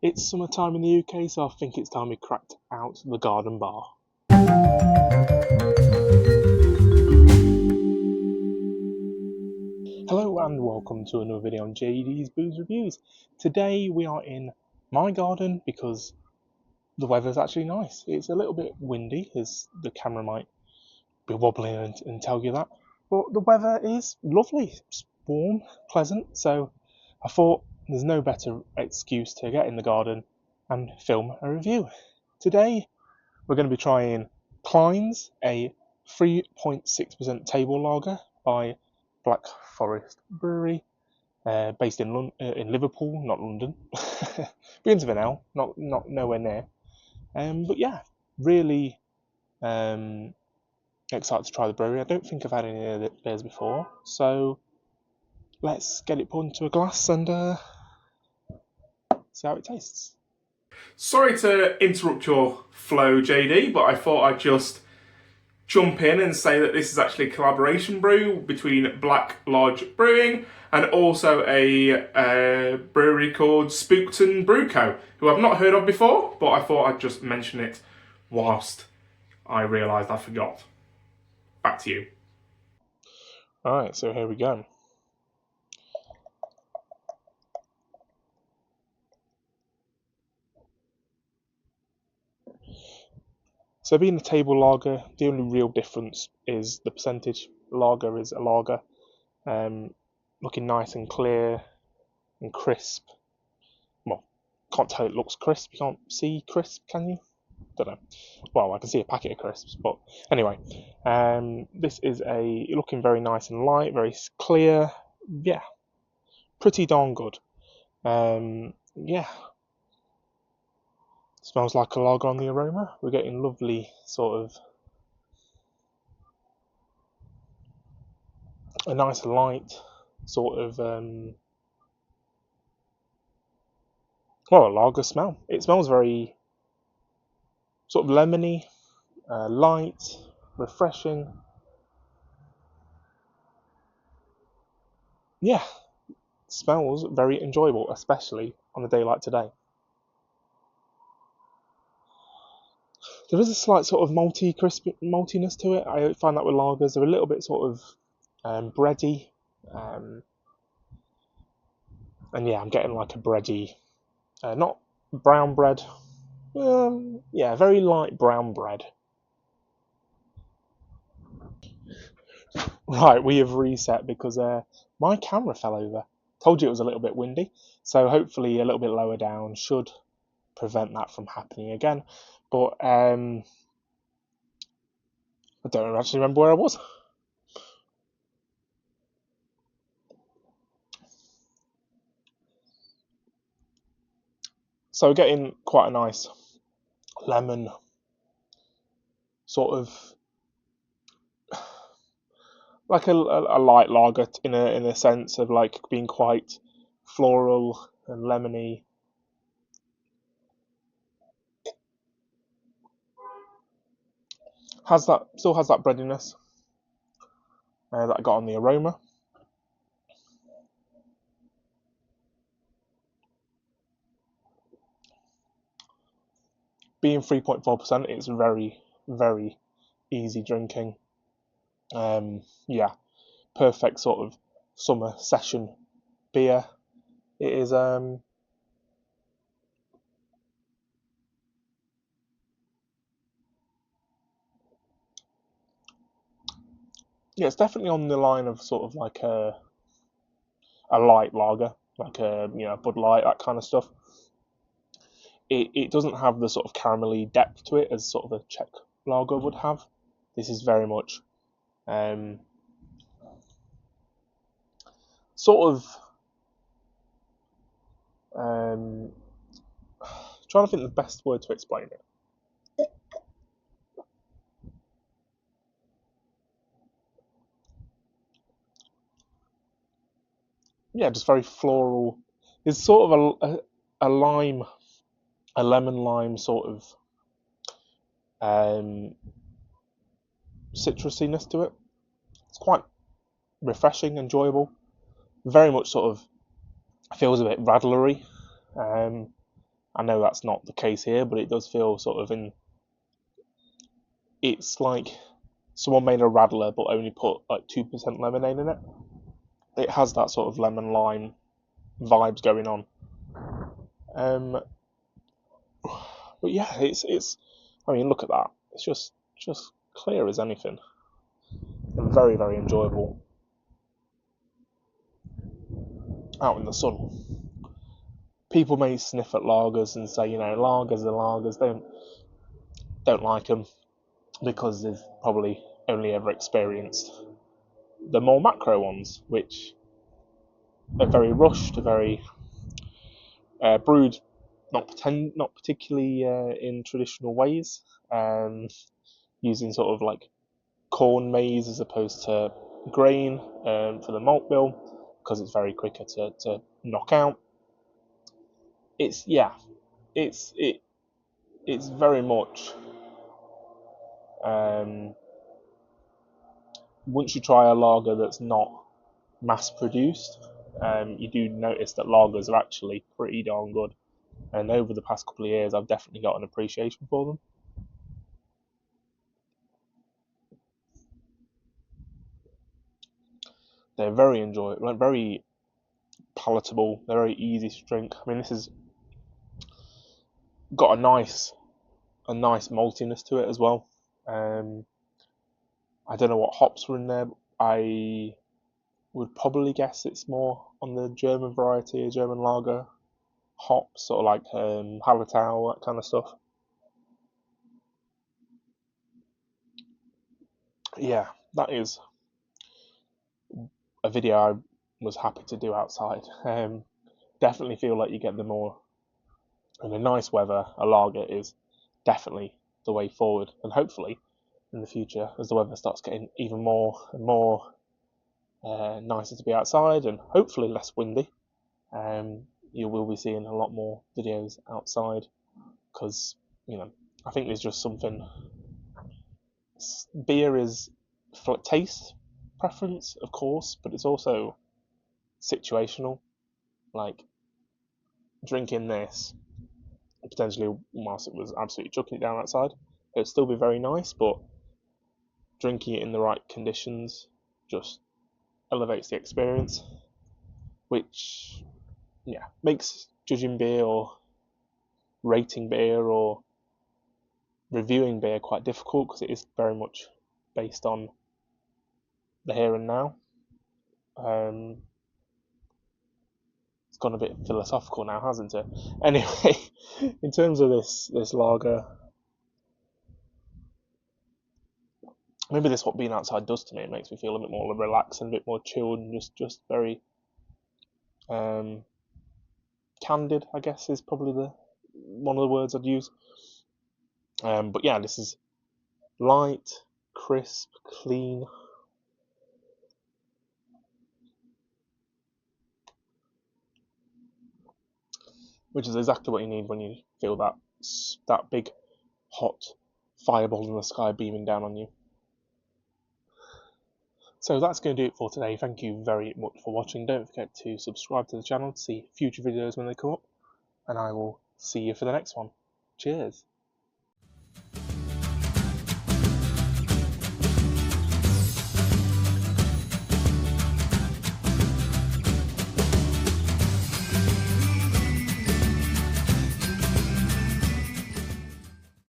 It's summertime in the UK, so I think it's time we cracked out the garden bar. Hello and welcome to another video on JD's Booze Reviews. Today we are in my garden because the weather's actually nice. It's a little bit windy, as the camera might be wobbling and tell you that. But the weather is lovely, it's warm, pleasant, so I thought there's no better excuse to get in the garden and film a review. Today we're going to be trying Kleines, a 3.6% table lager by Black Lodge Brewery, based in Liverpool, not London. Begins with an L, not nowhere near. But yeah, really excited to try the brewery. I don't think I've had any of theirs before, so let's get it put into a glass and see how it tastes. Sorry to interrupt your flow, JD, but I thought I'd just jump in and say that this is actually a collaboration brew between Black Lodge Brewing and also a brewery called Spookton Brew Co., who I've not heard of before, but I thought I'd just mention it whilst I realised I forgot. Back to you. Alright, so here we go. So being a table lager, the only real difference is the percentage. Lager is a lager, looking nice and clear and crisp. Well, can't tell it looks crisp. You can't see crisp, can you? Don't know. Well, I can see a packet of crisps, but anyway, this is looking very nice and light, very clear. Yeah, pretty darn good. Yeah. Smells like a lager on the aroma. We're getting lovely sort of a nice light sort of a lager smell. It smells very sort of lemony, light, refreshing. Yeah, smells very enjoyable, especially on a day like today. There is a slight sort of maltiness to it. I find that with lagers, they're a little bit sort of bready, and yeah, I'm getting like a bready, not brown bread. Yeah, very light brown bread. Right, we have reset because my camera fell over. Told you it was a little bit windy, so hopefully a little bit lower down should prevent that from happening again. But I don't actually remember where I was. So we're getting quite a nice lemon sort of like a light lager in a sense of like being quite floral and lemony. Still has that breadiness that I got on the aroma. Being 3.4%, it's very, very easy drinking. Yeah, perfect sort of summer session beer. It is yeah, it's definitely on the line of sort of like a light lager, like a Bud Light, that kind of stuff. It doesn't have the sort of caramelly depth to it as sort of a Czech lager would have. This is very much sort of trying to think the best word to explain it. Yeah, just very floral. It's sort of a lime, a lemon lime sort of citrusiness to it. It's quite refreshing, enjoyable. Very much sort of feels a bit radlery. I know that's not the case here, but it does feel sort of in. It's like someone made a radler but only put like 2% lemonade in it. It has that sort of lemon lime vibes going on. Um, but yeah, it's. I mean, look at that. It's just clear as anything, and very very enjoyable out in the sun. People may sniff at lagers and say, lagers are lagers. Don't like them because they've probably only ever experienced the more macro ones, which are very rushed, very brewed, not particularly in traditional ways, using sort of like corn maize as opposed to grain for the malt bill because it's very quicker to knock out. It's it's it it's very much once you try a lager that's not mass produced, you do notice that lagers are actually pretty darn good. And over the past couple of years, I've definitely got an appreciation for them. They're very enjoyable, like very palatable. They're very easy to drink. I mean, this has got a nice maltiness to it as well. I don't know what hops were in there. But I would probably guess it's more on the German variety, a German lager hops, sort of like Hallertau, that kind of stuff. Yeah, that is a video I was happy to do outside. Definitely feel like you get the more in a nice weather. A lager is definitely the way forward, and hopefully in the future, as the weather starts getting even more and more nicer to be outside, and hopefully less windy, you will be seeing a lot more videos outside because I think there's just something. Beer is for taste preference, of course, but it's also situational. Like drinking this potentially whilst it was absolutely chucking it down outside, it would still be very nice, but drinking it in the right conditions just elevates the experience, which makes judging beer or rating beer or reviewing beer quite difficult because it is very much based on the here and now. It's gone a bit philosophical now, hasn't it? Anyway, in terms of this lager, maybe this what being outside does to me. It makes me feel a bit more relaxed and a bit more chilled and just very candid. I guess is probably the one of the words I'd use. But yeah, this is light, crisp, clean. Which is exactly what you need when you feel that big, hot fireball in the sky beaming down on you. So that's going to do it for today. Thank you very much for watching. Don't forget to subscribe to the channel to see future videos when they come up, and I will see you for the next one. Cheers.